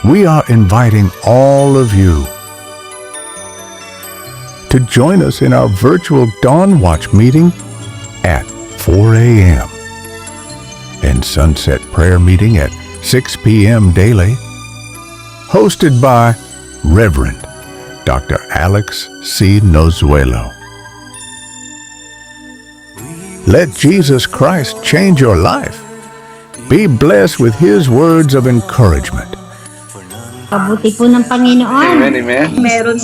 we are inviting all of you to join us in our virtual Dawn Watch meeting at 4 a.m. and Sunset Prayer meeting at 6 p.m. daily, hosted by Reverend Dr. Alex C. Nozuelo. Let Jesus Christ change your life. Be blessed with His words of encouragement. Pabuti po ng Panginoon. Amen, amen. Meron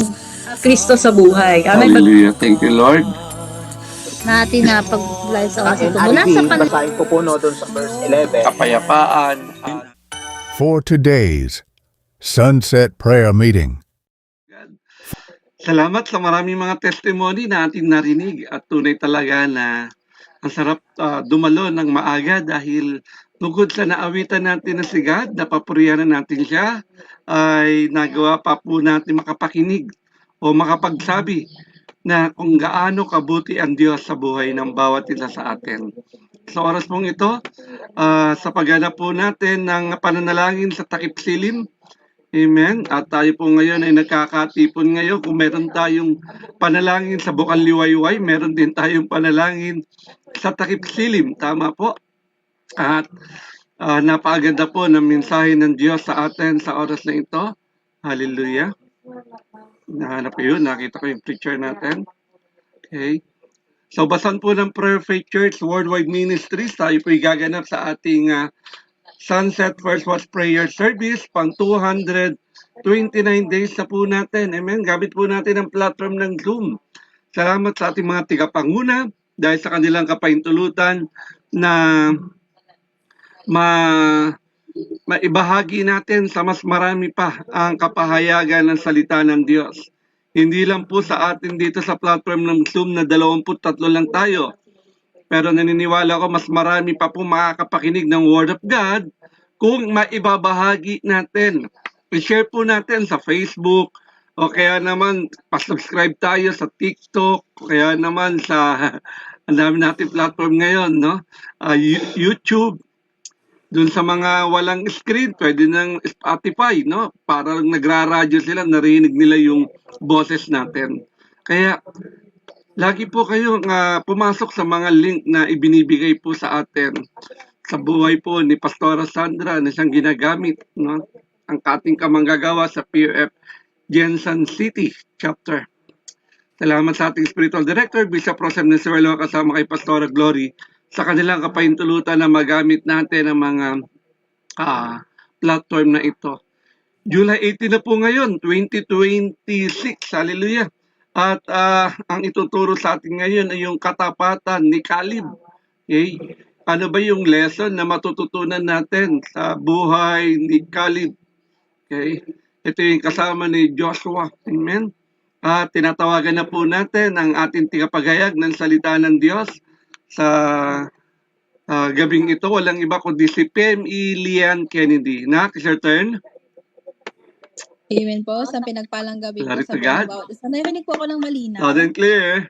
Kristo sa buhay. Amen. Hallelujah. Thank you, Lord. Natin na pag-live sa oras ito. Ate Mula D, sa basahin ko po no, doon sa verse 11. Kapayapaan. For today's Sunset Prayer meeting, Salamat sa maraming mga testimony na ating narinig at tunay talaga na ang sarap dumalo ng maaga dahil bukod sa naawitan natin na si God, napapurihan natin siya, ay nagawa pa po natin makapakinig o makapagsabi na kung gaano kabuti ang Diyos sa buhay ng bawat isa sa atin. Sa oras pong ito, sa pagganap po natin ng pananalangin sa takip silim, amen, at tayo po ngayon ay nagkakatipon ngayon. Kung meron tayong panalangin sa bukal liwayway, meron din tayong panalangin sa takip silim, tama po. At napakaganda po ng mensahe ng Diyos sa atin sa oras na ito. Hallelujah. Nahanap ko yun, nakita ko yung picture natin. Okay. So, basan po ng Prayer Faith Church Worldwide Ministries, tayo po gaganap sa ating Sunset First Watch Prayer Service, pang 229 days na po natin. Amen. Gamit po natin ang platform ng Zoom. Salamat sa ating mga tigapanguna dahil sa kanilang kapaintulutan na maibahagi natin sa mas marami pa ang kapahayagan ng salita ng Diyos. Hindi lang po sa atin dito sa platform ng Zoom na 23 lang tayo. Pero naniniwala ko mas marami pa po makakapakinig ng Word of God kung maibabahagi natin. I-share po natin sa Facebook o kaya naman pa-subscribe tayo sa TikTok o kaya naman sa ang dami natin platform ngayon, no? YouTube. Doon sa mga walang screen, pwede ng Spotify, no? Para nagraradyo sila, narinig nila yung boses natin. Kaya, lagi po kayong pumasok sa mga link na ibinibigay po sa atin sa buhay po ni Pastora Sandra na siyang ginagamit, no? Ang ating kamanggagawa sa PUF Jensen City Chapter. Salamat sa ating Spiritual Director, Bishop Rosem Nesuelo, kasama kay Pastora Glory, sa kanilang kapaintulutan na magamit natin ang mga platform na ito. July 18 na po ngayon, 2026. Hallelujah. At ang ituturo sa atin ngayon ay yung katapatan ni Caleb. Okay? Ano ba yung lesson na matututunan natin sa buhay ni Caleb? Okay? Ito yung kasama ni Joshua. Amen? At tinatawagan na po natin ang ating tigapagayag ng salita ng Diyos sa gabing ito. Walang iba kundi si PME Lian Kennedy. Nak, is your turn. Amen po. Sa pinagpalang gabi Glory po sa to God. bawat isa. Narinig po ako ng malinaw. Loud and clear.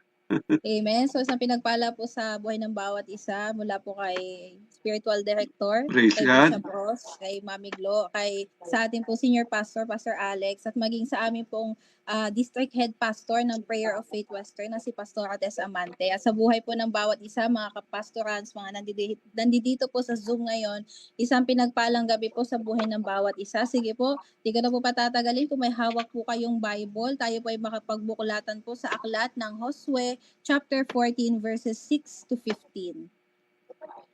Amen. So, isang pinagpala po sa buhay ng bawat isa mula po kay Spiritual Director, Praise kay God. Bishop Ross, kay Mami Glo, kay sa ating po Senior Pastor, Pastor Alex, at maging sa amin pong District Head Pastor ng Prayer of Faith Western na si Pastor Ates Amante. At sa buhay po ng bawat isa, mga kapastorans, mga nandito po sa Zoom ngayon, isang pinagpalang gabi po sa buhay ng bawat isa. Sige po, di ko na po patatagalin. Kung may hawak po kayong Bible, tayo po ay makapagbukulatan po sa aklat ng Josue chapter 14 verses 6 to 15.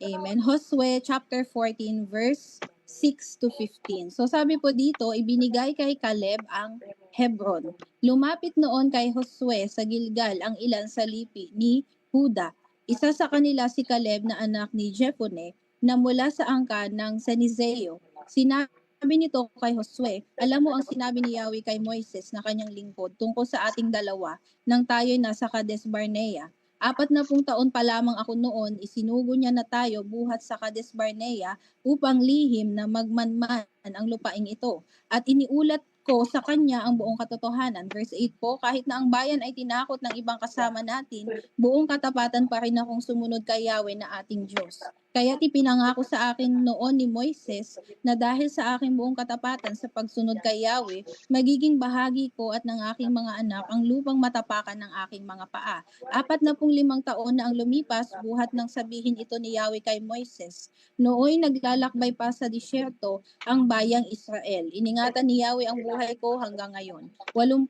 Amen. Josue chapter 14 verse 6 to 15. So sabi po dito, ibinigay kay Caleb ang Hebron. Lumapit noon kay Josue sa Gilgal ang ilan sa lipi ni Huda. Isa sa kanila si Caleb na anak ni Jepone na mula sa angkan ng Senizeo. Sinabi nito kay Josue, alam mo ang sinabi ni Yahweh kay Moises na kanyang lingkod tungkol sa ating dalawa nang tayo'y nasa Kades Barnea. 40 taon pa lamang ako noon, isinugo niya na tayo buhat sa Kades Barnea upang lihim na magmanman ang lupaing ito. At iniulat ko sa kanya ang buong katotohanan. Verse 8 po, kahit na ang bayan ay tinakot ng ibang kasama natin, buong katapatan pa rin akong sumunod kay Yahweh na ating Diyos. Kaya't ipinangako sa akin noon ni Moises na dahil sa aking buong katapatan sa pagsunod kay Yahweh, magiging bahagi ko at ng aking mga anak ang lupang matapakan ng aking mga paa. 45 taon na ang lumipas buhat ng sabihin ito ni Yahweh kay Moises. Nooy naglalakbay pa sa disyerto ang bayang Israel. Iningatan ni Yahweh ang buhay ko hanggang ngayon. 85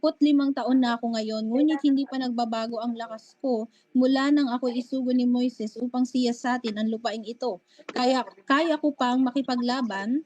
taon na ako ngayon, ngunit hindi pa nagbabago ang lakas ko mula nang ako isugo ni Moises upang siyasatin ang lupaing ito. Kaya ko pang makipaglaban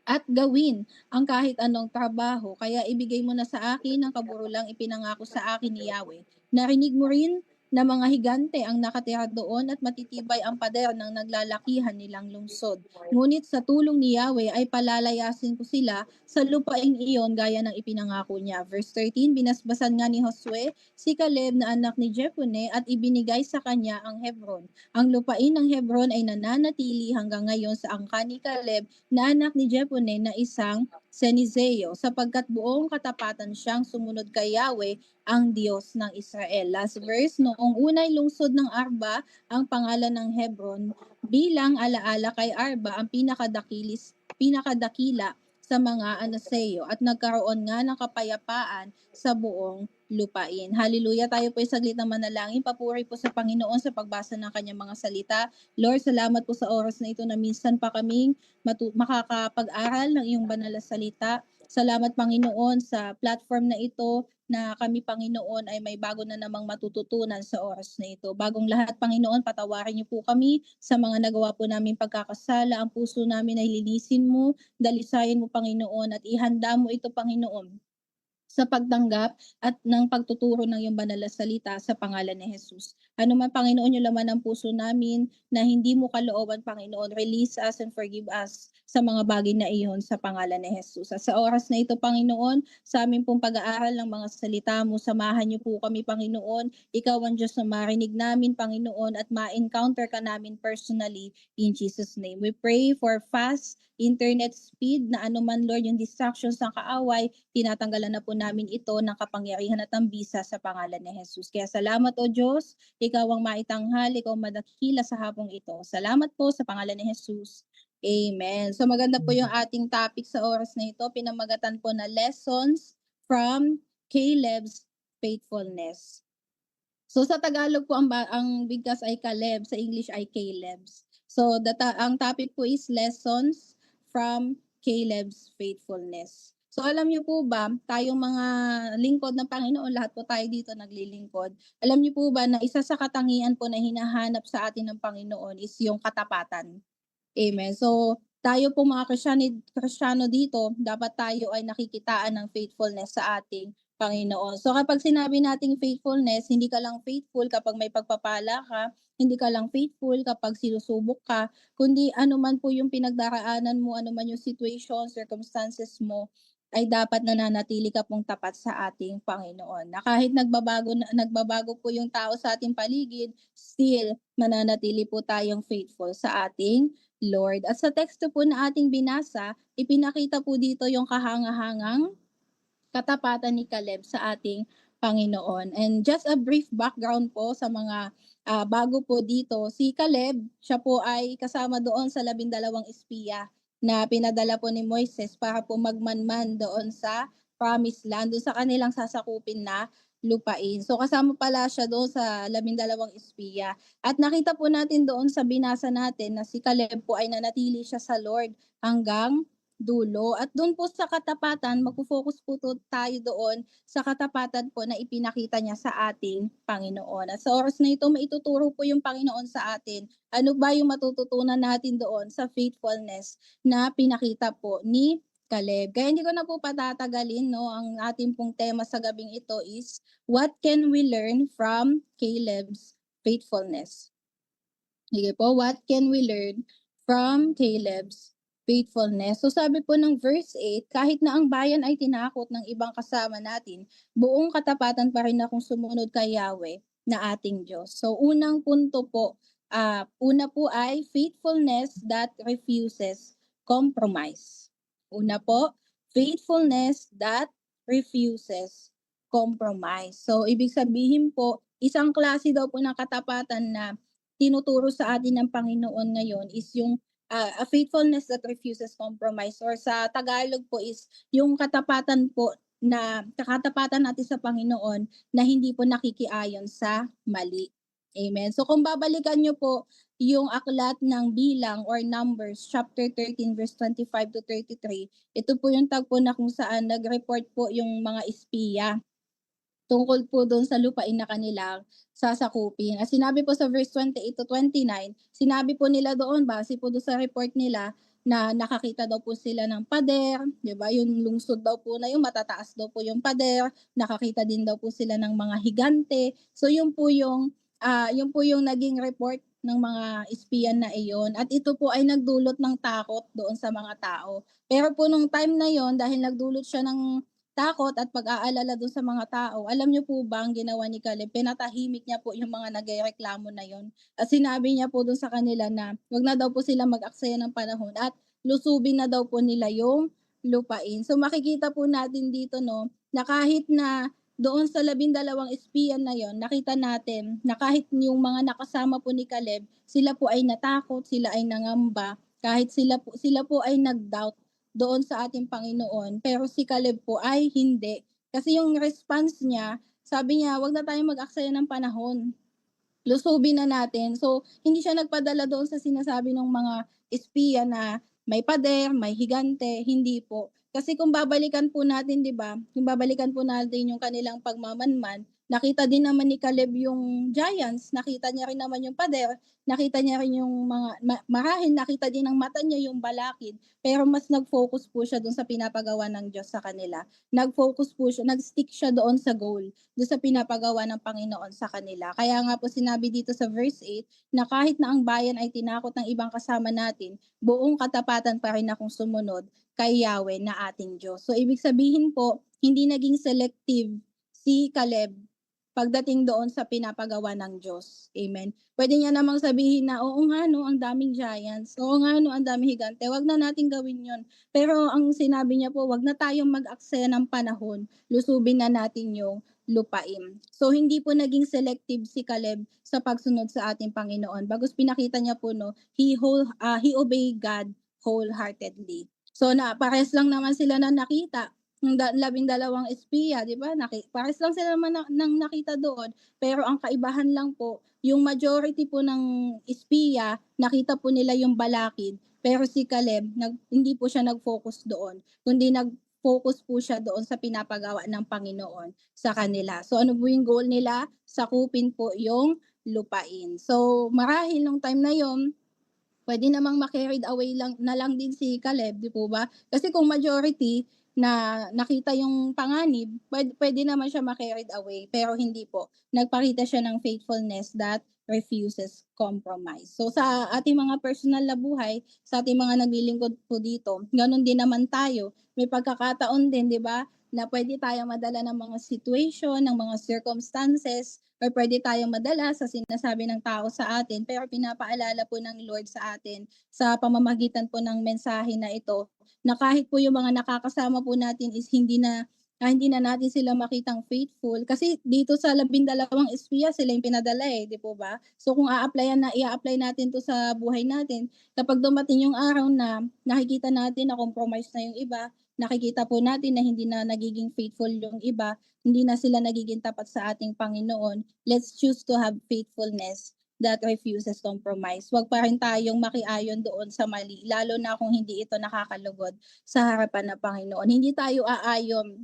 at gawin ang kahit anong trabaho. Kaya ibigay mo na sa akin ang kaburulang ipinangako sa akin ni Yahweh. Narinig mo rin na mga higante ang nakatira doon at matitibay ang pader ng naglalakihan nilang lungsod. Ngunit sa tulong ni Yahweh ay palalayasin ko sila sa lupaing iyon gaya ng ipinangako niya. Verse 13, binasbasan nga ni Josue si Caleb na anak ni Jephunneh at ibinigay sa kanya ang Hebron. Ang lupain ng Hebron ay nananatili hanggang ngayon sa angkan ni Caleb na anak ni Jephunneh na isang Senizeo, sapagkat buong katapatan siyang sumunod kay Yahweh, ang Diyos ng Israel. Last verse, noong unay lungsod ng Arba, ang pangalan ng Hebron, bilang alaala kay Arba ang pinakadakila sa mga Anaseo, at nagkaroon nga ng kapayapaan sa buong lupain. Hallelujah. Tayo po ay saglit na manalangin. Papuri po sa Panginoon sa pagbasa ng kanyang mga salita. Lord, salamat po sa oras na ito na minsan pa kaming makakapag-aral ng iyong banal na salita. Salamat, Panginoon, sa platform na ito na kami, Panginoon, ay may bago na namang matututunan sa oras na ito. Bagong lahat, Panginoon, patawarin niyo po kami sa mga nagawa po namin pagkakasala. Ang puso namin ay linisin mo, dalisayin mo, Panginoon, at ihanda mo ito, Panginoon, sa pagtanggap at ng pagtuturo ng iyong banal na salita sa pangalan ni Jesus. Ano man, Panginoon, yung laman ng puso namin na hindi mo kalooban, Panginoon, release us and forgive us sa mga bagay na iyon sa pangalan ni Jesus. At sa oras na ito, Panginoon, sa aming pong pag-aaral ng mga salita mo, samahan niyo po kami, Panginoon. Ikaw ang Diyos na marinig namin, Panginoon, at ma-encounter ka namin personally in Jesus' name. We pray for fast internet speed na anuman, Lord, yung distractions ng kaaway, tinatanggalan na po namin ito ng kapangyarihan at ambisa sa pangalan ni Jesus. Kaya salamat, O Diyos, ikaw ang maitanghal, ikaw ang madakila sa hapong ito. Salamat po sa pangalan ni Jesus. Amen. So maganda po yung ating topic sa oras na ito. Pinamagatan po na lessons from Caleb's faithfulness. So sa Tagalog po ang bigkas ay Caleb, sa English ay Caleb's. So ang topic po is lessons from Caleb's faithfulness. So alam niyo po ba, tayong mga lingkod ng Panginoon, lahat po tayo dito naglilingkod. Alam niyo po ba na isa sa katangian po na hinahanap sa atin ng Panginoon is yung katapatan. Amen. So tayo po mga Kristiyano dito, dapat tayo ay nakikitaan ng faithfulness sa ating Panginoon. So kapag sinabi nating faithfulness, hindi ka lang faithful kapag may pagpapala ka, hindi ka lang faithful kapag sinusubok ka, kundi ano man po yung pinagdaraanan mo, ano man yung situation, circumstances mo, ay dapat nananatili ka pong tapat sa ating Panginoon. Na kahit nagbabago po yung tao sa ating paligid, still mananatili po tayong faithful sa ating Lord. At sa teksto po na ating binasa, ipinakita po dito yung kahangahangang katapatan ni Caleb sa ating Panginoon. And just a brief background po sa mga bago po dito, si Caleb, siya po ay kasama doon sa 12 espiya na pinadala po ni Moises para po magmanman doon sa promised land, doon sa kanilang sasakupin na lupain. So kasama pala siya doon sa 12 espiya. At nakita po natin doon sa binasa natin na si Caleb po ay nanatili siya sa Lord hanggang dulo. At doon po sa katapatan, magpo-focus po tayo doon sa katapatan po na ipinakita niya sa ating Panginoon. At sa oras na ito, maituturo po yung Panginoon sa atin. Ano ba yung matututunan natin doon sa faithfulness na pinakita po ni Caleb. Kaya hindi ko na po patatagalin, no? Ang ating pong tema sa gabing ito is, what can we learn from Caleb's faithfulness? Sige po, what can we learn from Caleb's faithfulness? So sabi po ng verse 8, kahit na ang bayan ay tinakot ng ibang kasama natin, buong katapatan pa rin akong sumunod kay Yahweh na ating Diyos. So unang punto po, una po ay faithfulness that refuses compromise. Una po, faithfulness that refuses compromise. So ibig sabihin po, isang klase daw po ng katapatan na tinuturo sa atin ng Panginoon ngayon is yung a faithfulness that refuses compromise, or sa Tagalog po is yung katapatan po na katapatan natin sa Panginoon na hindi po nakikiayon sa mali. Amen. So kung babalikan niyo po yung aklat ng Bilang or Numbers chapter 13 verse 25 to 33, ito po yung tagpo na kung saan nag-report po yung mga espiya tungkol po doon sa lupain na kanilang sasakupin. At sinabi po sa verse 28 to 29, sinabi po nila doon, base po doon sa report nila, na nakakita daw po sila ng pader, 'di ba? Yung lungsod daw po na yung matataas daw po yung pader, nakakita din daw po sila ng mga higante. So yun po yung naging report ng mga espiyan na iyon, at ito po ay nagdulot ng takot doon sa mga tao. Pero po nung time na yon, dahil nagdulot siya ng takot at pag-aalala doon sa mga tao, alam niyo po ba ang ginawa ni Caleb? Pinatahimik niya po yung mga nagrereklamo na yon. At sinabi niya po doon sa kanila na wag na daw po sila mag-aksaya ng panahon at lusubin na daw po nila yung lupain. So makikita po natin dito, no, na kahit na doon sa 12 espiyan na yon, nakita natin na kahit yung mga nakasama po ni Caleb, sila po ay natakot, sila ay nangamba, kahit sila po ay nag-doubt doon sa ating Panginoon. Pero si Caleb po ay hindi. Kasi yung response niya, sabi niya, wag na tayong mag-aksaya ng panahon. Lusubin na natin. So, hindi siya nagpadala doon sa sinasabi ng mga espiya na may pader, may higante, hindi po. Kasi kung babalikan po natin, 'di ba? Kung babalikan po natin yung kanilang pagmamanman, nakita din naman ni Caleb yung giants, nakita niya rin naman yung pader, nakita niya rin yung mga marahil nakita din ng mata niya yung balakid, pero mas nag-focus po siya doon sa pinapagawa ng Diyos sa kanila. Nag-focus po siya, nag-stick siya doon sa goal, doon sa pinapagawa ng Panginoon sa kanila. Kaya nga po sinabi dito sa verse 8 na kahit na ang bayan ay tinakot ng ibang kasama natin, buong katapatan pa rin akong sumunod kay Yahweh na ating Diyos. So ibig sabihin po, hindi naging selective si Caleb pagdating doon sa pinapagawa ng Diyos. Amen. Pwede niya namang sabihin na, oo nga no, ang daming giants, oo nga no, ang daming higante, wag na natin gawin yon. Pero ang sinabi niya po, wag na tayong mag-aksaya ng panahon, lusubin na natin yung lupain. So hindi po naging selective si Caleb sa pagsunod sa ating Panginoon. Bagos pinakita niya po, no, he obeyed God wholeheartedly. So pares lang naman sila na nakita ng 12 espiya, 'di ba? Pares lang sila naman ng nakita doon, pero ang kaibahan lang po, yung majority po ng espiya, nakita po nila yung balakid, pero si Caleb hindi po siya nag-focus doon, kundi nag-focus po siya doon sa pinapagawa ng Panginoon sa kanila. So ano po yung goal nila? Sakupin po yung lupain. So marahil nung time na yon, pwede namang ma-carried away lang din si Caleb, di po ba? Kasi kung majority na nakita yung panganib, pwede naman siya ma-carried away, pero hindi po. Nagpakita siya ng faithfulness that refuses compromise. So sa ating mga personal na buhay, sa ating mga naglilingkod po dito, ganun din naman tayo. May pagkakataon din, di ba, na pwede tayong madala ng mga situation, ng mga circumstances, or pwede tayong madala sa sinasabi ng tao sa atin, pero pinapaalala po ng Lord sa atin sa pamamagitan po ng mensahe na ito, na kahit po yung mga nakakasama po natin is hindi na natin sila makitang faithful. Kasi dito sa 12 espiya, sila yung pinadala di po ba? So kung i-apply natin to sa buhay natin, kapag dumating yung araw na nakikita natin na compromise na yung iba, nakikita po natin na hindi na nagiging faithful yung iba, hindi na sila nagiging tapat sa ating Panginoon, let's choose to have faithfulness that refuses compromise. Huwag pa rin tayong makiayon doon sa mali, lalo na kung hindi ito nakakalugod sa harapan ng Panginoon. Hindi tayo aayon,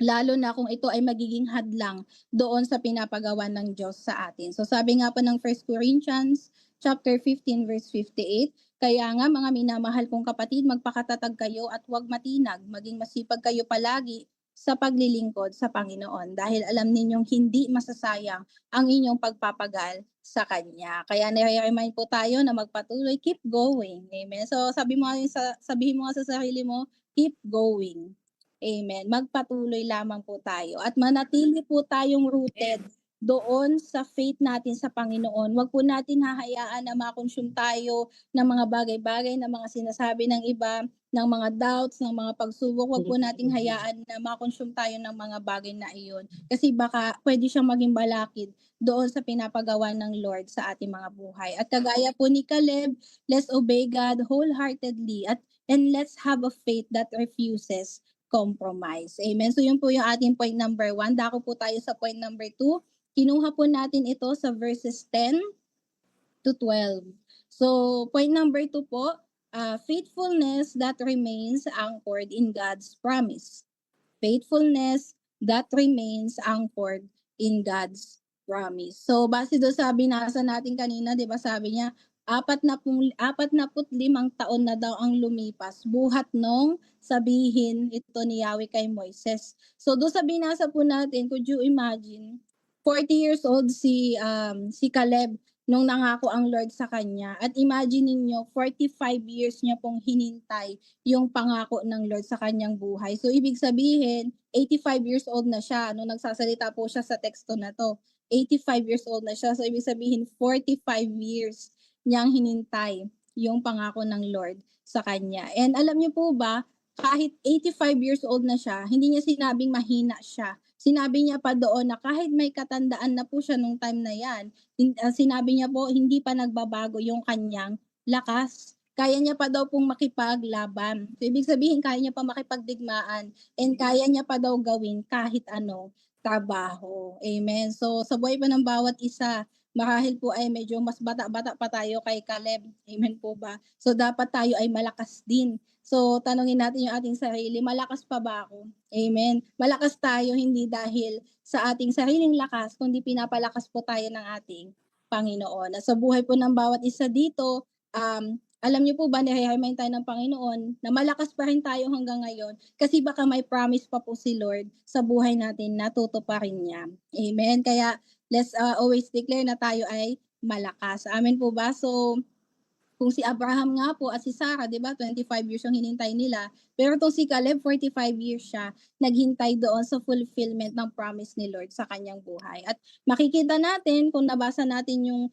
lalo na kung ito ay magiging hadlang doon sa pinapagawa ng Diyos sa atin. So sabi nga po ng 1 Corinthians chapter 15 verse 58, kaya nga mga minamahal kong kapatid, magpakatatag kayo at huwag matinag, maging masipag kayo palagi sa paglilingkod sa Panginoon dahil alam ninyong hindi masasayang ang inyong pagpapagal sa Kanya. Kaya nire-remind po tayo na magpatuloy, keep going. Amen. So sabihin mo nga sa sarili mo, keep going. Amen. Magpatuloy lamang po tayo at manatili po tayong rooted doon sa faith natin sa Panginoon. Huwag po natin hahayaan na makonsume tayo ng mga bagay-bagay, ng mga sinasabi ng iba, ng mga doubts, ng mga pagsubok. Huwag po nating hayaan na makonsume tayo ng mga bagay na iyon. Kasi baka pwede siyang maging balakid doon sa pinapagawa ng Lord sa ating mga buhay. At kagaya po ni Caleb, let's obey God wholeheartedly and let's have a faith that refuses compromise. Amen. So yun po yung ating point number 1. Dako po tayo sa point number 2. Kinuha po natin ito sa verses 10 to 12. So, point number 2 po, faithfulness that remains anchored in God's promise. Faithfulness that remains anchored in God's promise. So, base doon sa binasa natin kanina, di ba sabi niya, 45 taon na daw ang lumipas buhat nung sabihin ito ni Yahweh kay Moises. So, doon sa binasa po natin, could you imagine, 40 years old si Caleb nung nangako ang Lord sa kanya. At imagine niyo 45 years niya pong hinintay yung pangako ng Lord sa kanyang buhay. So ibig sabihin, 85 years old na siya nung nagsasalita po siya sa teksto na to. 85 years old na siya. So ibig sabihin, 45 years niyang hinintay yung pangako ng Lord sa kanya. And alam niyo po ba, kahit 85 years old na siya, hindi niya sinabing mahina siya. Sinabi niya pa doon na kahit may katandaan na po siya nung time na yan, sinabi niya po hindi pa nagbabago yung kanyang lakas. Kaya niya pa daw pong makipaglaban. So, ibig sabihin, kaya niya pa makipagdigmaan and kaya niya pa daw gawin kahit anong trabaho. Amen. So, sa buhay pa ng bawat isa, marahil po ay medyo mas bata-bata pa tayo kay Caleb. Amen po ba? So, dapat tayo ay malakas din. So, tanungin natin yung ating sarili, malakas pa ba ako? Amen. Malakas tayo hindi dahil sa ating sariling lakas, kundi pinapalakas po tayo ng ating Panginoon. At sa buhay po ng bawat isa dito, alam niyo po ba, nire-remind tayo ng Panginoon na malakas pa rin tayo hanggang ngayon kasi baka may promise pa po si Lord sa buhay natin na tutuparin niya. Amen. Kaya let's always declare na tayo ay malakas. Amen po ba? So, kung si Abraham nga po at si Sarah, di ba, 25 years yung hinintay nila. Pero itong si Caleb, 45 years siya naghintay doon sa fulfillment ng promise ni Lord sa kanyang buhay. At makikita natin, kung nabasa natin yung,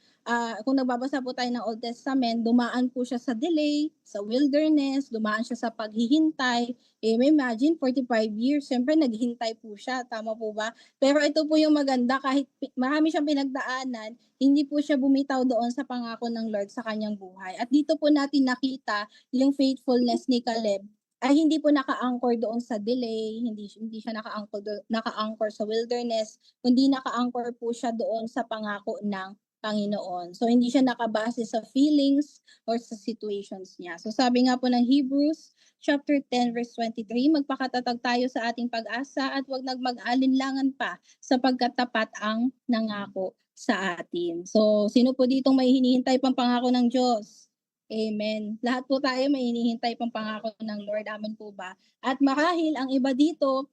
kung nagbabasa po tayo ng Old Testament, dumaan po siya sa delay, sa wilderness, dumaan siya sa paghihintay. Imagine, 45 years, siyempre naghintay po siya, tama po ba? Pero ito po yung maganda, kahit marami siyang pinagdaanan, hindi po siya bumitaw doon sa pangako ng Lord sa kanyang buhay. At dito po natin nakita yung faithfulness ni Caleb ay hindi po naka-anchor doon sa delay, hindi siya naka-anchor sa wilderness, kundi naka-anchor po siya doon sa pangako ng Panginoon. So hindi siya nakabase sa feelings or sa situations niya. So sabi nga po ng Hebrews chapter 10 verse 23, magpakatatag tayo sa ating pag-asa at huwag nagmag-alinlangan pa sapagkat tapat ang nangako sa atin. So, sino po ditong may hinihintay pang pangako ng Diyos? Amen. Lahat po tayo may hinihintay pang pangako ng Lord. Amen po ba? At marahil ang iba dito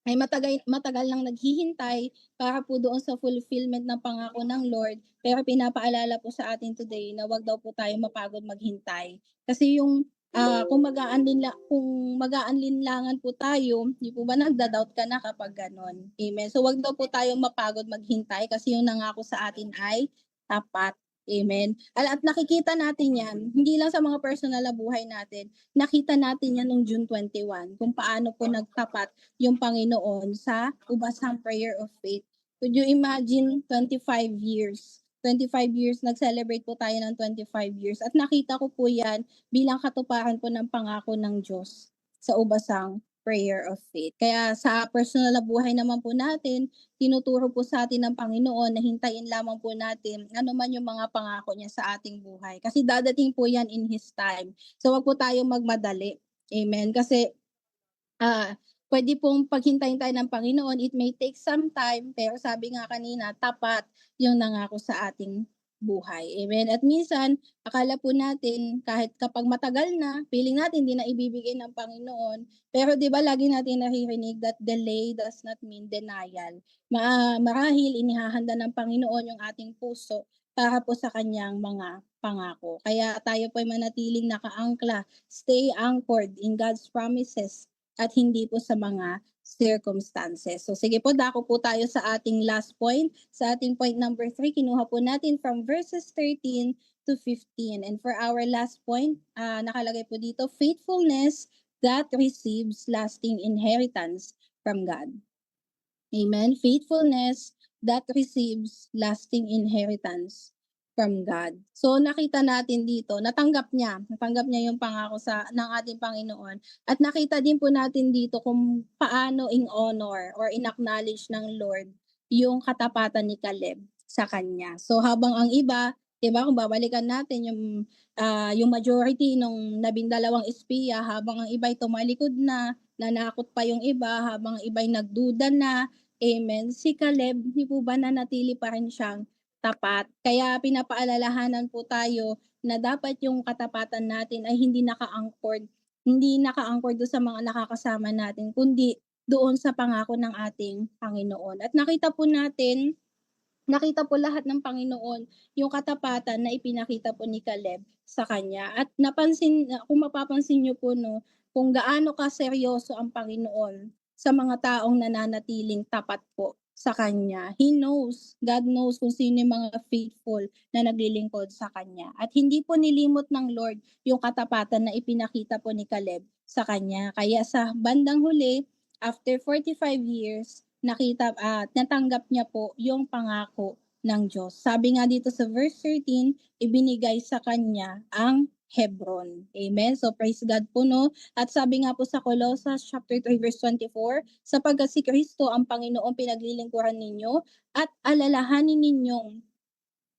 ay matagal nang naghihintay para po doon sa fulfillment ng pangako ng Lord. Pero pinapaalala po sa atin today na wag daw po tayo mapagod maghintay. Kasi yung kung mag-aanlinlangan po tayo, di po ba nagda-doubt ka na kapag ganon? Amen. So wag daw po tayo mapagod maghintay kasi yung nangako sa atin ay tapat. Amen. At nakikita natin yan, hindi lang sa mga personal na buhay natin, nakita natin yan noong June 21, kung paano po nagtapat yung Panginoon sa ubasang prayer of faith. Could you imagine 25 years? 25 years, nag-celebrate po tayo ng 25 years. At nakita ko po yan bilang katuparan po ng pangako ng Diyos sa ubasang prayer of faith. Kaya sa personal na buhay naman po natin, tinuturo po sa atin ng Panginoon na hintayin lamang po natin ano man yung mga pangako niya sa ating buhay. Kasi dadating po yan in His time. So wag po tayo magmadali. Amen. Kasi pwede pong paghintayin tayo ng Panginoon. It may take some time, pero sabi nga kanina, tapat yung nangako sa ating buhay. Amen. At minsan, akala po natin, kahit kapag matagal na, feeling natin hindi na ibibigay ng Panginoon. Pero di ba lagi natin naririnig that delay does not mean denial. Marahil inihahanda ng Panginoon yung ating puso para po sa kanyang mga pangako. Kaya tayo po ay manatiling nakaangkla, stay anchored in God's promises at hindi po sa mga circumstances. So sige po, dako po tayo sa ating last point. Sa ating point number 3, kinuha po natin from verses 13 to 15. And for our last point, nakalagay po dito, faithfulness that receives lasting inheritance from God. Amen. Faithfulness that receives lasting inheritance from God. So nakita natin dito, natanggap niya yung pangako ng ating Panginoon. At nakita din po natin dito kung paano in-honor or in-acknowledge ng Lord yung katapatan ni Caleb sa kanya. So habang ang iba, 'di ba, kung babalikan natin yung majority nung 12 espiya, habang ang iba'y tumalikod na, nanakot pa yung iba, habang ang iba'y nagduda na, amen, si Caleb, hindi po ba nanatili pa rin siyang tapat. Kaya pinapaalalahanan po tayo na dapat yung katapatan natin ay hindi naka-anchored doon sa mga nakakasama natin, kundi doon sa pangako ng ating Panginoon. At nakita po lahat ng Panginoon yung katapatan na ipinakita po ni Caleb sa kanya. At kung mapapansin niyo po, no, kung gaano kaseryoso ang Panginoon sa mga taong nananatiling tapat po sa kanya. God knows kung sino yung mga faithful na naglilingkod sa kanya. At hindi po nilimot ng Lord yung katapatan na ipinakita po ni Caleb sa kanya. Kaya sa bandang huli, after 45 years, natanggap niya po yung pangako ng Diyos. Sabi nga dito sa verse 13, ibinigay sa kanya ang Hebron. Amen. So praise God po, no. At sabi nga po sa Colossus chapter 3 verse 24, sapagkat si Kristo ang Panginoon pinaglilingkuran ninyo at alalahanin ninyong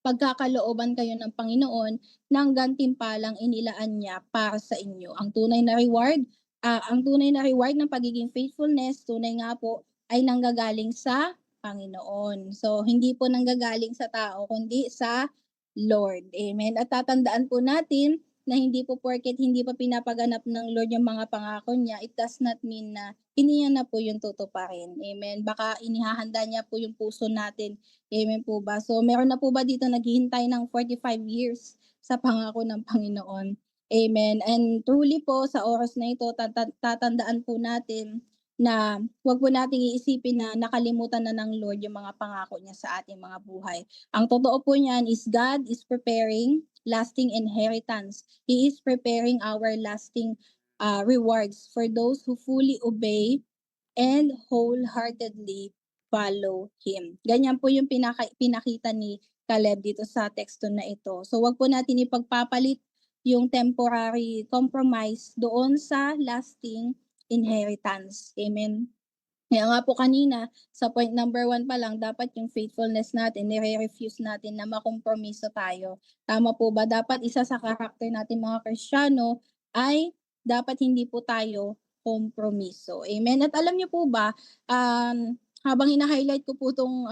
pagkakalooban kayo ng Panginoon ng gantimpalang inilaan niya para sa inyo. Ang tunay na reward ng pagiging faithfulness, tunay nga po, ay nanggagaling sa Panginoon. So, hindi po nanggagaling sa tao, kundi sa Lord. Amen. At tatandaan po natin na hindi po porket hindi pa pinapaganap ng Lord yung mga pangako niya, it does not mean na hindi niya na po yung tutuparin. Amen. Baka inihahanda niya po yung puso natin. Amen po ba? So, meron na po ba dito naghihintay ng 45 years sa pangako ng Panginoon? Amen. And truly po, sa oras na ito, tatandaan po natin na huwag po nating iisipin na nakalimutan na ng Lord yung mga pangako niya sa ating mga buhay. Ang totoo po niyan is God is preparing lasting inheritance. He is preparing our lasting rewards for those who fully obey and wholeheartedly follow Him. Ganyan po yung pinakita ni Caleb dito sa teksto na ito. So wag po natin ipagpapalit yung temporary compromise doon sa lasting inheritance. Amen. Kaya nga po kanina, sa point number 1 pa lang, dapat yung faithfulness natin, nire-refuse natin na makompromiso tayo. Tama po ba? Dapat isa sa karakter natin mga Kristiyano ay dapat hindi po tayo kompromiso. Amen? At alam niyo po ba, habang ina-highlight ko po itong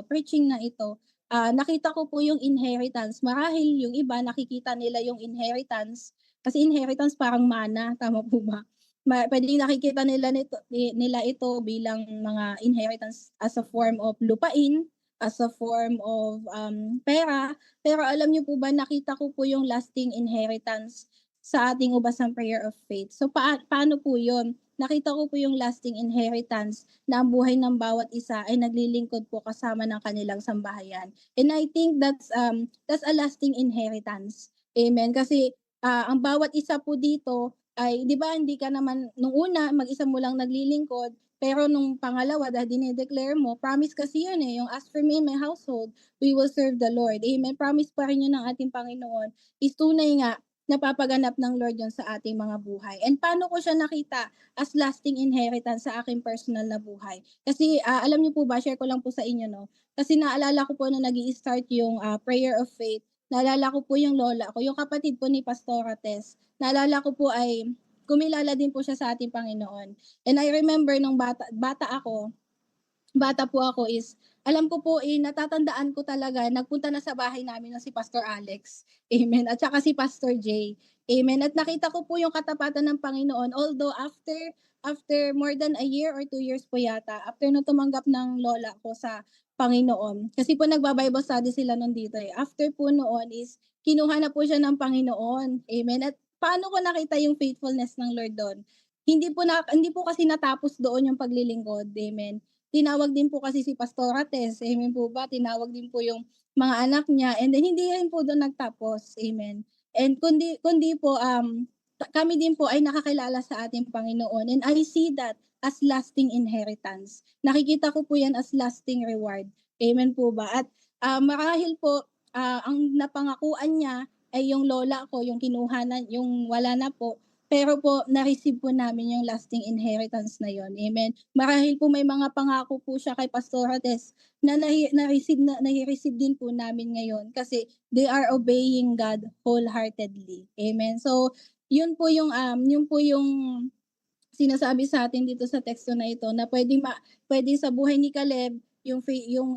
preaching na ito, nakita ko po yung inheritance. Marahil yung iba, nakikita nila yung inheritance, kasi inheritance parang mana, tama po ba? Pwedeng nakikita nila ito bilang mga inheritance as a form of lupain, as a form of pera. Pero alam niyo po ba, nakita ko po yung lasting inheritance sa ating ubasang prayer of faith. So paano po yun? Nakita ko po yung lasting inheritance na ang buhay ng bawat isa ay naglilingkod po kasama ng kanilang sambahayan. And I think that's a lasting inheritance. Amen. Kasi ang bawat isa po dito ay, di ba, hindi ka naman, nung una, mag-isa mo lang naglilingkod, pero nung pangalawa, dahil dinideclare mo, promise kasi yun yung as for me and my household, we will serve the Lord. Amen. Promise pa rin yun ng ating Panginoon. Is tunay nga, napapaganap ng Lord yun sa ating mga buhay. And paano ko siya nakita as lasting inheritance sa aking personal na buhay? Kasi, alam niyo po ba, share ko lang po sa inyo, no? Kasi naalala ko po na nag-i-start yung prayer of faith, naalala ko po yung lola ko, yung kapatid po ni Pastora Tess. Naalala ko po ay kumilala din po siya sa ating Panginoon. And I remember nung bata po ako is, alam ko po natatandaan ko talaga, nagpunta na sa bahay namin ng si Pastor Alex. Amen. At saka si Pastor Jay. Amen. At nakita ko po yung katapatan ng Panginoon. Although after more than a year or 2 years po yata, after na tumanggap ng lola ko sa Panginoon. Kasi po nagba-Bible study sila nun dito After po noon is, kinuha na po siya ng Panginoon. Amen. At paano ko nakita yung faithfulness ng Lord doon? hindi po kasi natapos doon yung paglilingkod, amen. Tinawag din po kasi si Pastora Tess, amen po ba, tinawag din po yung mga anak niya, and then hindi rin po doon nagtapos, amen. And kundi po, kami din po ay nakakilala sa ating Panginoon, and I see that as lasting inheritance. Nakikita ko po yan as lasting reward, amen po ba. At marahil po, ang napangakuan niya ay yung lola ko, yung kinuha na, yung wala na po, pero po na-receive po namin yung lasting inheritance na yon. Amen. Marahil po may mga pangako po siya kay Pastora Tess na na-receive din po namin ngayon kasi they are obeying God wholeheartedly. Amen. So, yun po yung sinasabi sa atin dito sa teksto na ito na pwede sa buhay ni Caleb yung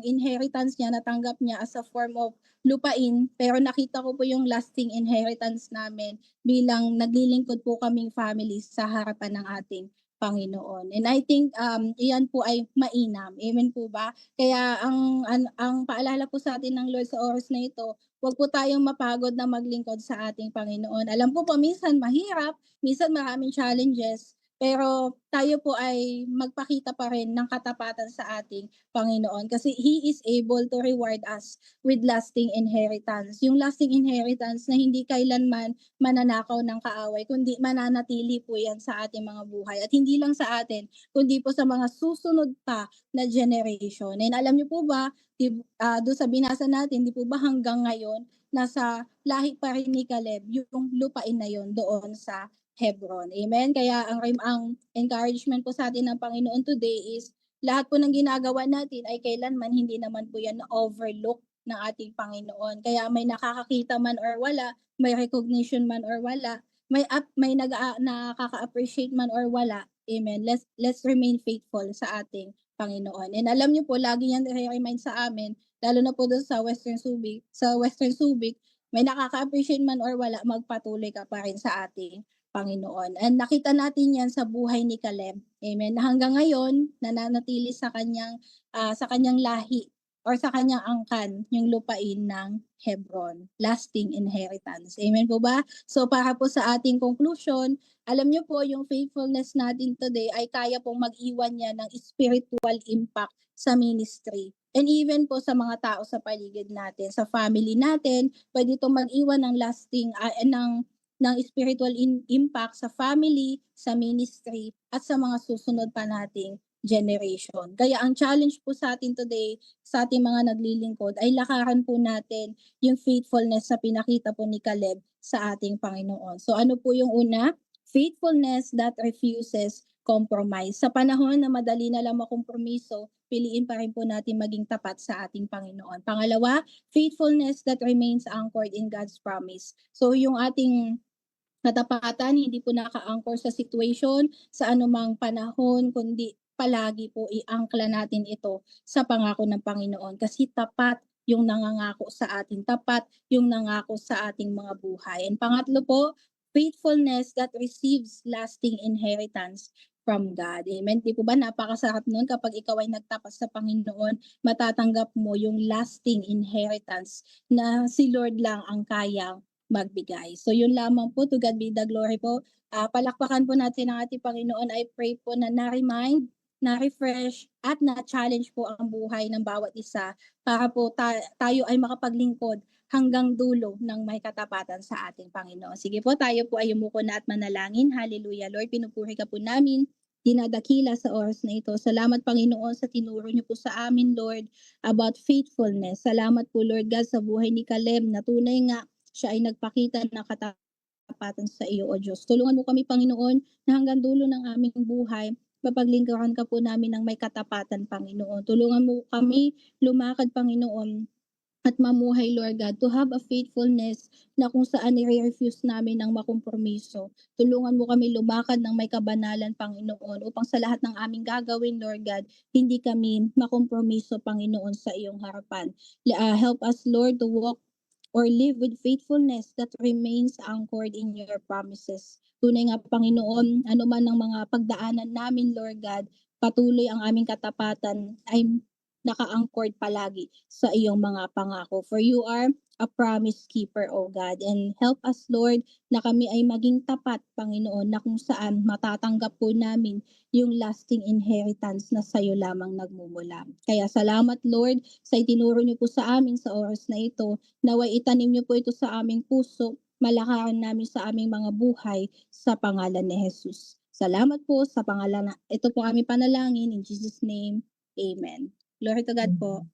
inheritance niya natanggap niya as a form of lupain, pero nakita ko po yung lasting inheritance namin bilang naglilingkod po kaming families sa harapan ng ating Panginoon. And I think iyan po ay mainam. Amen po ba? Kaya ang paalala po sa atin ng Lord sa oras na ito, huwag po tayong mapagod na maglingkod sa ating Panginoon. Alam po minsan mahirap, minsan maraming challenges, pero tayo po ay magpakita pa rin ng katapatan sa ating Panginoon kasi He is able to reward us with lasting inheritance. Yung lasting inheritance na hindi kailanman mananakaw ng kaaway, kundi mananatili po yan sa ating mga buhay. At hindi lang sa atin, kundi po sa mga susunod pa na generation. And alam niyo po ba, doon sa binasa natin, di po ba hanggang ngayon, nasa lahi pa rin ni Caleb yung lupain na yon doon sa Hebron. Amen? Kaya ang encouragement po sa atin ng Panginoon today is lahat po ng ginagawa natin ay kailanman hindi naman po yan na-overlook ng ating Panginoon. Kaya may nakakakita man or wala, may recognition man or wala, may nakaka-appreciate man or wala. Amen. Let's remain faithful sa ating Panginoon. And alam niyo po, lagi yan i-remind sa amin, lalo na po doon sa Western Subic, may nakaka-appreciate man or wala, magpatuloy ka pa rin sa ating Panginoon. And nakita natin yan sa buhay ni Caleb. Amen. Na hanggang ngayon, nananatili sa kanyang lahi or sa kanyang angkan yung lupain ng Hebron. Lasting inheritance. Amen po ba? So para po sa ating conclusion, alam niyo po yung faithfulness natin today ay kaya pong mag-iwan niya ng spiritual impact sa ministry. And even po sa mga tao sa paligid natin, sa family natin, pwede itong mag-iwan ng lasting, ng spiritual impact sa family, sa ministry, at sa mga susunod pa nating generation. Kaya ang challenge po sa atin today, sa ating mga naglilingkod, ay lakaran po natin yung faithfulness na pinakita po ni Caleb sa ating Panginoon. So ano po yung una? Faithfulness that refuses compromise. Sa panahon na madali na lang makompromiso, piliin pa rin po natin maging tapat sa ating Panginoon. Pangalawa, faithfulness that remains anchored in God's promise. So yung ating katapatan, hindi po naka-anchor sa situation, sa anumang panahon, kundi palagi po i-angkla natin ito sa pangako ng Panginoon. Kasi tapat yung nangangako sa atin, tapat yung nangako sa ating mga buhay. And pangatlo po, faithfulness that receives lasting inheritance from God. Amen. Di po ba napakasarap nun kapag ikaw ay nagtapat sa Panginoon, matatanggap mo yung lasting inheritance na si Lord lang ang kayang magbigay. So yun lamang po, to God be the glory po. Palakpakan po natin ang ating Panginoon. I pray po na na-remind, na-refresh, at na-challenge po ang buhay ng bawat isa para po tayo ay makapaglingkod hanggang dulo ng may katapatan sa ating Panginoon. Sige po, tayo po ay umuko na at manalangin. Hallelujah. Lord, pinupuri ka po namin. Dinadakila sa oras na ito. Salamat Panginoon sa tinuro niyo po sa amin, Lord, about faithfulness. Salamat po, Lord God, sa buhay ni Caleb na tunay nga siya ay nagpakita ng katapatan sa iyo, O Diyos. Tulungan mo kami, Panginoon, na hanggang dulo ng aming buhay, mapaglingkuran ka po namin ng may katapatan, Panginoon. Tulungan mo kami lumakad, Panginoon, at mamuhay, Lord God, to have a faithfulness na kung saan i-refuse namin ng makompromiso. Tulungan mo kami lumakad ng may kabanalan, Panginoon, upang sa lahat ng aming gagawin, Lord God, hindi kami makompromiso, Panginoon, sa iyong harapan. Help us, Lord, to walk or live with faithfulness that remains anchored in your promises. Tunay nga, Panginoon, ano man ang mga pagdaanan namin, Lord God, patuloy ang aming katapatan ay naka-anchored palagi sa iyong mga pangako. For you are a promise keeper, O God. And help us, Lord, na kami ay maging tapat, Panginoon, na kung saan matatanggap po namin yung lasting inheritance na sa'yo lamang nagmumula. Kaya salamat, Lord, sa itinuro niyo po sa amin sa oras na ito. Naway itanim niyo po ito sa aming puso, malakaran namin sa aming mga buhay sa pangalan ni Jesus. Salamat po sa pangalan na ito po kami panalangin in Jesus name. Amen. Glory to God po.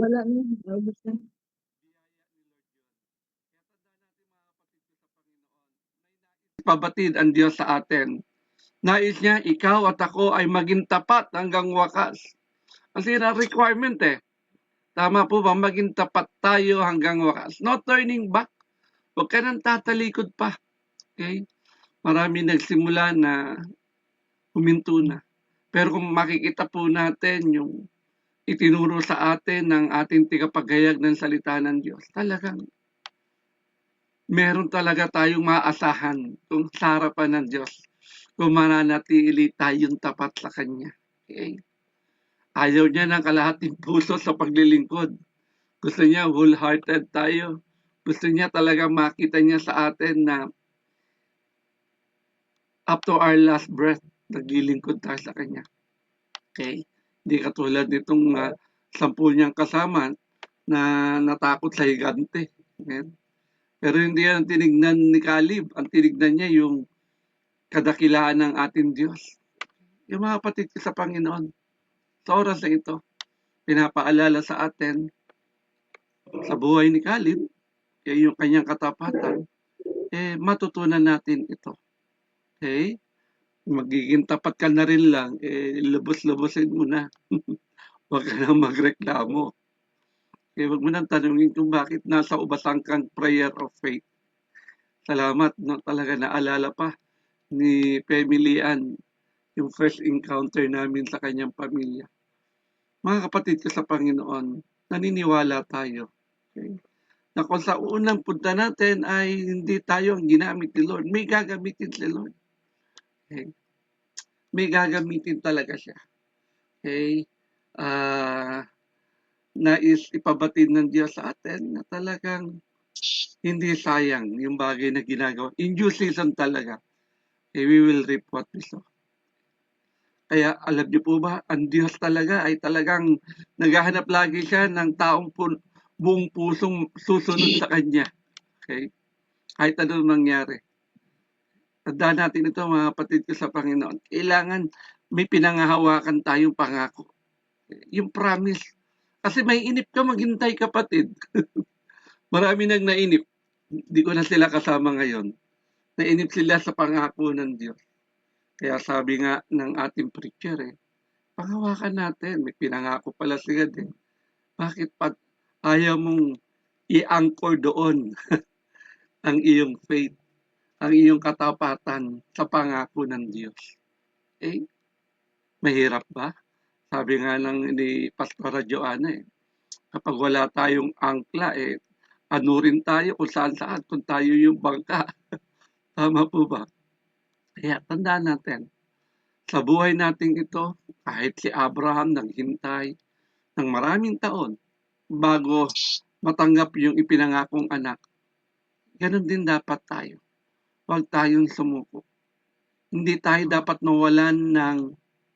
Wala na. Ubus na. Pabatid ang Diyos sa atin. Nais niya, ikaw at ako ay maging tapat hanggang wakas. Kasi requirement Tama po ba? Maging tapat tayo hanggang wakas. No turning back. Huwag ka nang tatalikod pa. Okay? Marami nagsimula na huminto na. Pero kung makikita po natin yung itinuro sa atin ng ating tigapagayag ng salita ng Diyos, talagang meron talaga tayong maasahan kung sa harapan ng Diyos kung mananatili tayong tapat sa Kanya. Okay? Ayaw niya ng kalahating puso sa paglilingkod. Gusto niya wholehearted tayo. Gusto niya talaga makita niya sa atin na up to our last breath, naglilingkod tayo sa Kanya. Okay? Hindi katulad nitong 10 niyang kasama na natakot sa higante. Amen? Pero hindi yan ang tinignan ni Caleb. Ang tinignan niya yung kadakilaan ng ating Diyos. Yung mga kapatid ko sa Panginoon, sa oras na ito, pinapaalala sa atin sa buhay ni Caleb, yung kanyang katapatan, matutunan natin ito. Okay? Magiging tapat ka na rin lang, lubos-lubosin mo na. Huwag ka nang magreklamo. Huwag mo nang tanungin kung bakit nasa ubasan kang prayer of faith. Salamat, no? Talaga naalala pa ni Family Ann yung first encounter namin sa kanyang pamilya. Mga kapatid ko sa Panginoon, naniniwala tayo. Okay? Na kung sa unang punta natin ay hindi tayo ang ginamit ni Lord, may gagamitin si Lord. Okay? May gagamitin talaga siya. Okay? Nais ipabatid ng Diyos sa atin na talagang hindi sayang yung bagay na ginagawa. In due season talaga, we will reap what we sow. Kaya alam niyo po ba, ang Diyos talaga ay talagang naghahanap lagi siya ng taong buong pusong susunod sa Kanya. Okay? Kahit ano mangyari. Tandaan natin ito mga kapatid ko sa Panginoon. Kailangan may pinangahawakan tayong pangako. Yung promise. Kasi may inip ka, maghintay kapatid. Marami nang nainip. Hindi ko na sila kasama ngayon. Nainip sila sa pangako ng Diyos. Kaya sabi nga ng ating preacher, panghawakan natin. May pinangako pala si God. Bakit ayaw mong i-anchor doon ang iyong faith, ang iyong katapatan sa pangako ng Diyos? Mahirap ba? Sabi nga ni Pastora Joanna, kapag wala tayong angkla, anurin tayo kung saan-saan kung tayo yung bangka. Tama po ba? Kaya tandaan natin, sa buhay natin ito, kahit si Abraham naghintay ng maraming taon bago matanggap yung ipinangakong anak, ganun din dapat tayo. Huwag tayong sumuko. Hindi tayo dapat nawalan ng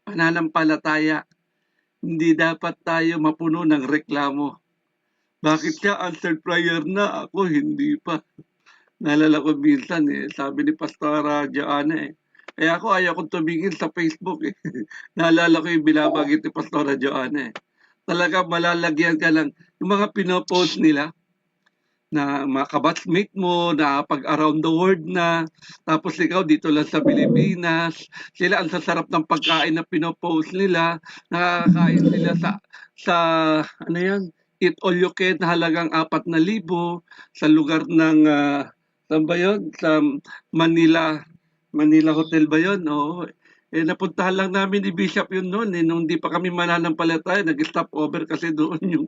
pananampalataya. Hindi dapat tayo mapuno ng reklamo. Bakit siya answered prayer na, ako hindi pa? Naalala ko minsan, sabi ni Pastora Joanna, kaya ako ayaw kong tumingin sa Facebook. Naalala ko yung binabagit ni Pastora Joanna. Talaga malalagyan ka lang. Yung mga pinopost nila, na mga kabatchmate mo, na pag around the world na, tapos ikaw dito lang sa Pilipinas, sila ang sasarap ng pagkain na pinopost nila, nakakain sila sa ano yan, eat all you can, halagang 4,000 sa lugar ng, saan ba yun? Sa Manila Hotel ba yun? Oo. Napuntahan lang namin ni Bishop yun noon, nung di pa kami mananampalataya, nag-stop over kasi doon yung,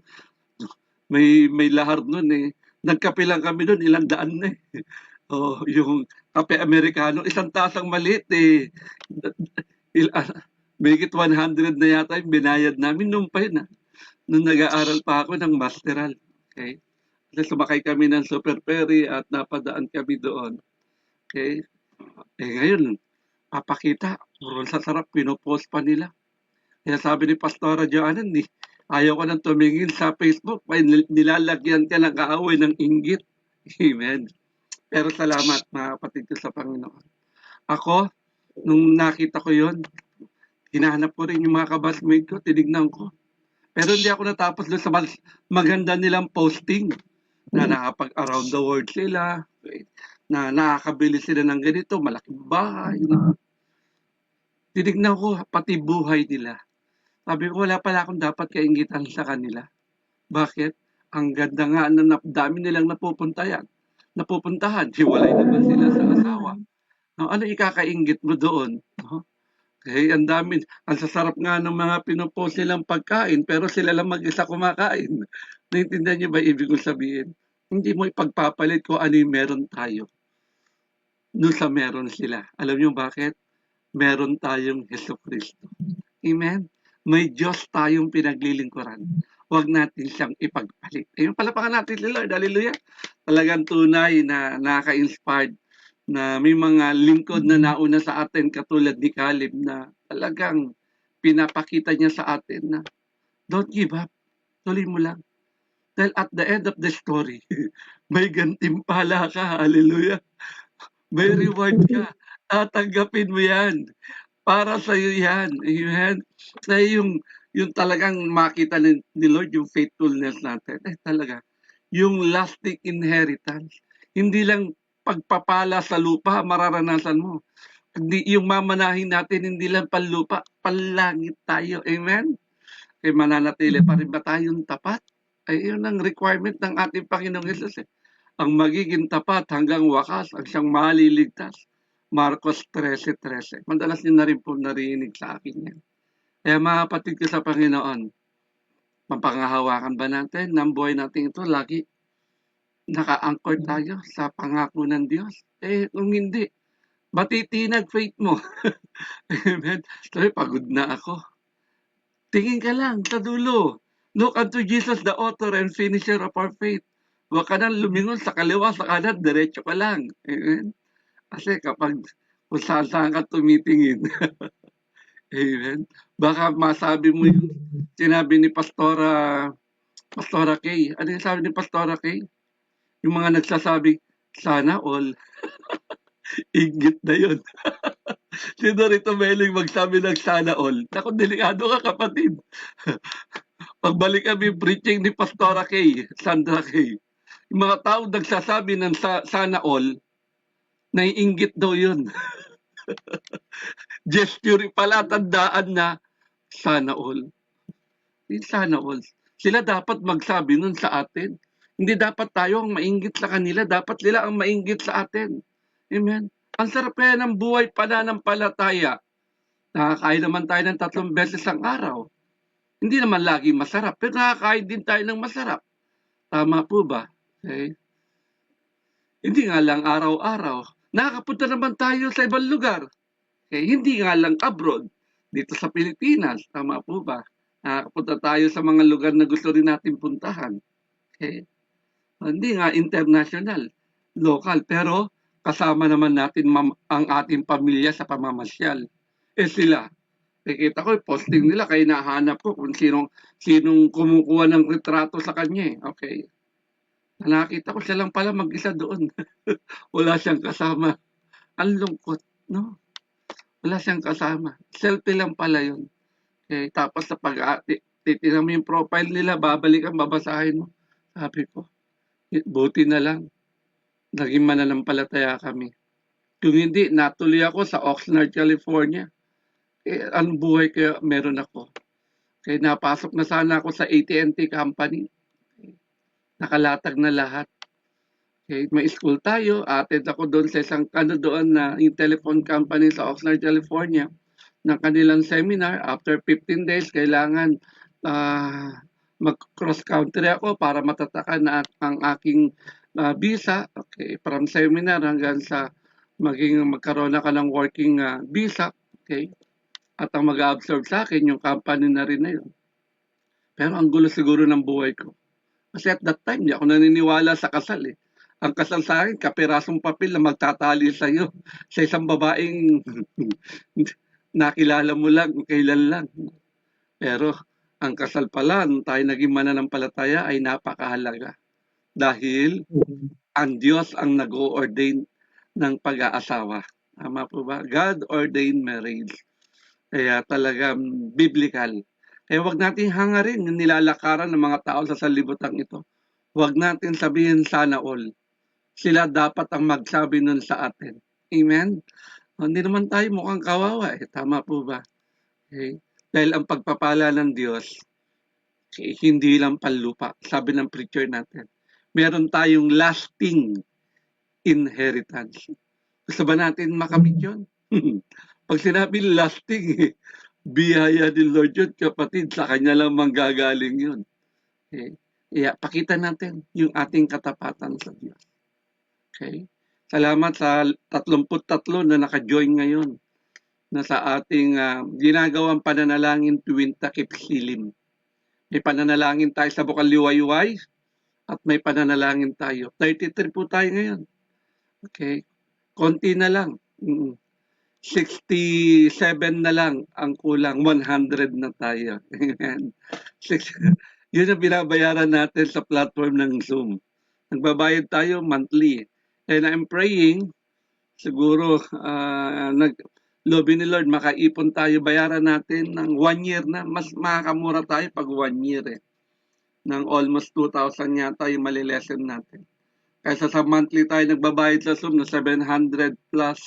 may lahar noon Nagkape lang kami doon, 100 na yung kape Amerikano, isang tasang maliit Mahigit 100 na yata yung binayad namin nung pa yun nung nag-aaral pa ako ng masteral. Okay? Kasi sumakay kami ng Super Ferry at napadaan kami doon. Okay? Ngayon, papakita, puro sa sarap, pinopost pa nila. Kaya sabi ni Pastora Joanna, ayaw ko nang tumingin sa Facebook, may nilalagyan ka ng kaaway ng inggit. Amen. Pero salamat mga kapatid ko sa Panginoon. Ako, nung nakita ko yon, hinahanap ko rin yung mga kabasmate ko, tinignan ko. Pero hindi ako natapos doon sa maganda nilang posting na nakapag-around the world sila, na nakakabili sila ng ganito, malaking bahay. Tinignan ko pati buhay nila. Sabi ko, wala pala akong dapat kaingitan sa kanila. Bakit? Ang ganda nga na dami nilang napupuntahan. Hiwalay naman sila sa asawa. Ano ikakaingit mo doon? Okay, ang dami. Ang sasarap nga ng mga pinopost nilang pagkain, pero sila lang mag-isa kumakain. Naintindihan niyo ba ibig kong sabihin? Hindi mo ipagpapalit kung ano yung meron tayo doon sa meron sila. Alam niyo bakit? Meron tayong Jesucristo. Amen? may Diyos tayong pinaglilingkuran. Huwag natin siyang ipagpalit. Ayun, palapakan natin si Lord. Hallelujah. Talagang tunay na nakaka-inspired na may mga lingkod na nauna sa atin katulad ni Caleb na talagang pinapakita niya sa atin na don't give up. Tuloy mo lang. Dahil at the end of the story, may gantimpala ka. Hallelujah. May reward ka. Tatanggapin mo yan. Para sa iyo yan. Amen. Kaya yung talagang makita ni Lord, yung faithfulness natin, talaga, yung lasting inheritance. Hindi lang pagpapala sa lupa, mararanasan mo. Hindi, yung mamanahin natin, hindi lang panlupa, panlangit tayo. Amen? Kaya mananatili pa rin ba tayong tapat? Ay, yun ang requirement ng ating Panginoong Hesus. Ang magiging tapat hanggang wakas, ang siyang maliligtas. Marcos 13:13. Madalas niyo na rin po narinig sa akin yan. Kaya mga kapatid ko sa Panginoon, mapangahawakan ba natin ng buhay natin ito? Lagi naka-anchor tayo sa pangako ng Diyos. Kung hindi, matitinag faith mo. Amen. Sabi, pagod na ako. Tingin ka lang sa dulo. Look unto Jesus, the author and finisher of our faith. Huwag ka nang lumingon sa kaliwa, sa kanan, diretso ka lang. Amen. Kasi kapag kung saan ka tumitingin, amen, baka masabi mo yung sinabi ni Pastora Kay. Ano yung sabi ni Pastora Kay? Yung mga nagsasabi, sana all. Inggit na yun. Sino rito mahilig magsabi ng sana all? Naku, delikado ka kapatid. Pagbalik kami preaching ni Pastora Kay, Sandra Kay, yung mga tao nagsasabi ng sana all, naiinggit daw yun. Gesture pala, tandaan na sana all. Yung sana all. Sila dapat magsabi nun sa atin. Hindi dapat tayo ang mainggit sa kanila. Dapat sila ang mainggit sa atin. Amen. Ang sarap kaya ng buhay pananampalataya. Nakakain naman tayo ng 3 beses ang araw. Hindi naman lagi masarap. Pero nakakain din tayo ng masarap. Tama po ba? Okay. Hindi nga lang araw-araw. Nakakapunta naman tayo sa ibang lugar. Okay. Hindi nga lang abroad. Dito sa Pilipinas. Tama po ba? Nakakapunta tayo sa mga lugar na gusto rin natin puntahan. Okay. Hindi nga international. Local. Pero kasama naman natin ang ating pamilya sa pamamasyal. Sila. Nakikita ko, posting nila. Kaya nahanap ko kung sinong kumukuha ng retrato sa kanya. Okay. Nakita ko siya lang pala mag-isa doon. Wala siyang kasama. Ang lungkot, no? Wala siyang kasama. Selfie lang pala yun. Okay, tapos sa titignan mo yung profile nila, babalikan, babasahin mo. Sabi ko, buti na lang. Naging mananampalataya kami. Kung hindi, natuloy ako sa Oxnard, California. Ang buhay kaya meron ako. Kaya napasok na sana ako sa AT&T company. Nakalatag na lahat. Okay, may school tayo. Attend ako doon sa isang doon na yung telephone company sa Oxnard, California ng kanilang seminar. After 15 days, kailangan mag-cross country ako para matatakan na ang aking visa. Okay, from seminar hanggang sa magkaroon na ka ng working visa. Okay, at ang mag-absorb sa akin yung company na rin na yun. Pero ang gulo siguro ng buhay ko. Kasi at that time, hindi ako naniniwala sa kasal eh. Ang kasal sa akin, kapirasong papel na magtatali sa iyo sa isang babaeng nakilala mo lang, kailan lang. Pero ang kasal pala, nung tayo naging mananampalataya ay napakahalaga. Dahil ang Diyos ang nag-o-ordain ng pag-aasawa. Tama po ba? God-ordained marriage. Kaya talagang biblical. Kaya huwag natin hangarin yung nilalakaran ng mga tao sa sanlibutan ito. Huwag natin sabihin sana all. Sila dapat ang magsabi nun sa atin. Amen? Hindi naman tayo mukhang kawawa eh. Tama po ba? Okay? Dahil ang pagpapala ng Diyos, hindi lang panlupa. Sabi ng preacher natin. Meron tayong lasting inheritance. Gusto ba natin makamit yun? Pag sinabi lasting, biyaya ni Lord yun, kapatid, sa kanya lang manggagaling yun. Okay? Kaya pakita natin yung ating katapatan sa Diyos. Okay? Salamat sa 33 na naka-join ngayon. na sa ating ginagawang pananalangin tuwing takip silim. May pananalangin tayo sa bukal liwayway at may pananalangin tayo. 33 po tayo ngayon. Okay? Konti na lang. 67 na lang ang kulang. 100 na tayo. Amen. Yun ang binabayaran natin sa platform ng Zoom. Nagbabayad tayo monthly. And I'm praying, siguro, lobby ni Lord, makaipon tayo, bayaran natin ng 1 year na. Mas makakamura tayo pag 1 year eh. Ng almost 2,000 yata yung malilesen natin. Kaysa sa monthly tayo nagbabayad sa Zoom na 700 plus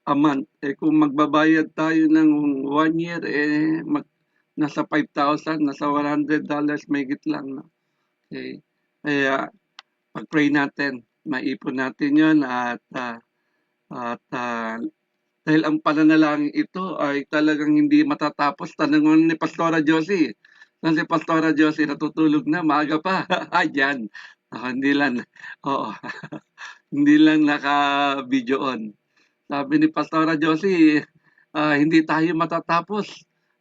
a month. Eh kung magbabayad tayo ng 1 year, nasa 5,000, nasa $100 mahigit lang. No? Okay. Kaya pag-pray natin, maipon natin yun at dahil ang pananalangin ito ay talagang hindi matatapos. Tanungan ni Pastora Josie. Kasi Pastora Josie natutulog na, maaga pa. Ayan. Hindi lang. Oo. Hindi lang naka-video on. Sabi ni Pastora Josie, hindi tayo matatapos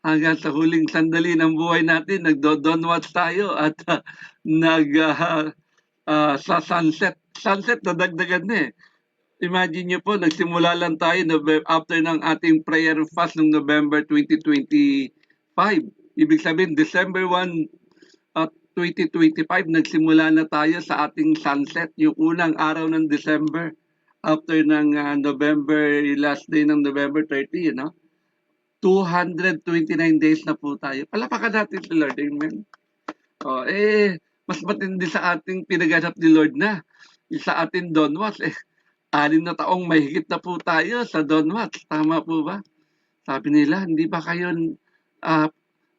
hanggang sa huling sandali ng buhay natin. Nagdo-Don Watch tayo at sa sunset. Sunset, nadagdagan na eh. Imagine nyo po, nagsimula lang tayo after ng ating prayer fast noong November 2025. Ibig sabihin, December 1, 2025, nagsimula na tayo sa ating sunset, yung unang araw ng December after ng November, last day ng November 30, you know? 229 days na po tayo. Palapakan natin si Lord, amen? Mas matindi sa ating pinaganap ni Lord na. Sa ating Don Watch, 6 na taong mahigit na po tayo sa Don Watch. Tama po ba? Sabi nila, hindi ba kayo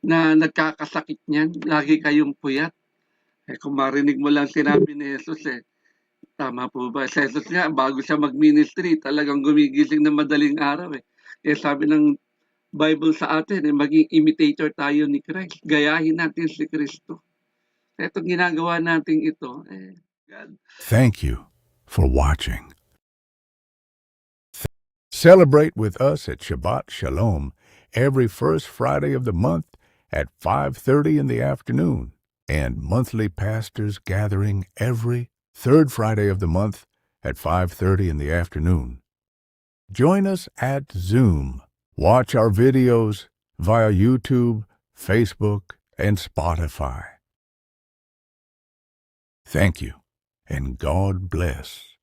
na nagkakasakit niyan? Lagi kayong puyat. Kung marinig mo lang sinabi ni Jesus, tama po ba? Si Jesus nga, bago siya mag-ministry, talagang gumigising na madaling araw. Sabi ng Bible sa atin, maging imitator tayo ni Christ. Gayahin natin si Kristo. Itong ginagawa natin ito, God. Thank you for watching. Celebrate with us at Shabbat Shalom every first Friday of the month at 5:30 in the afternoon, and monthly pastors gathering every third Friday of the month at 5:30 in the afternoon. Join us at Zoom. Watch our videos via YouTube, Facebook, and Spotify. Thank you, and God bless.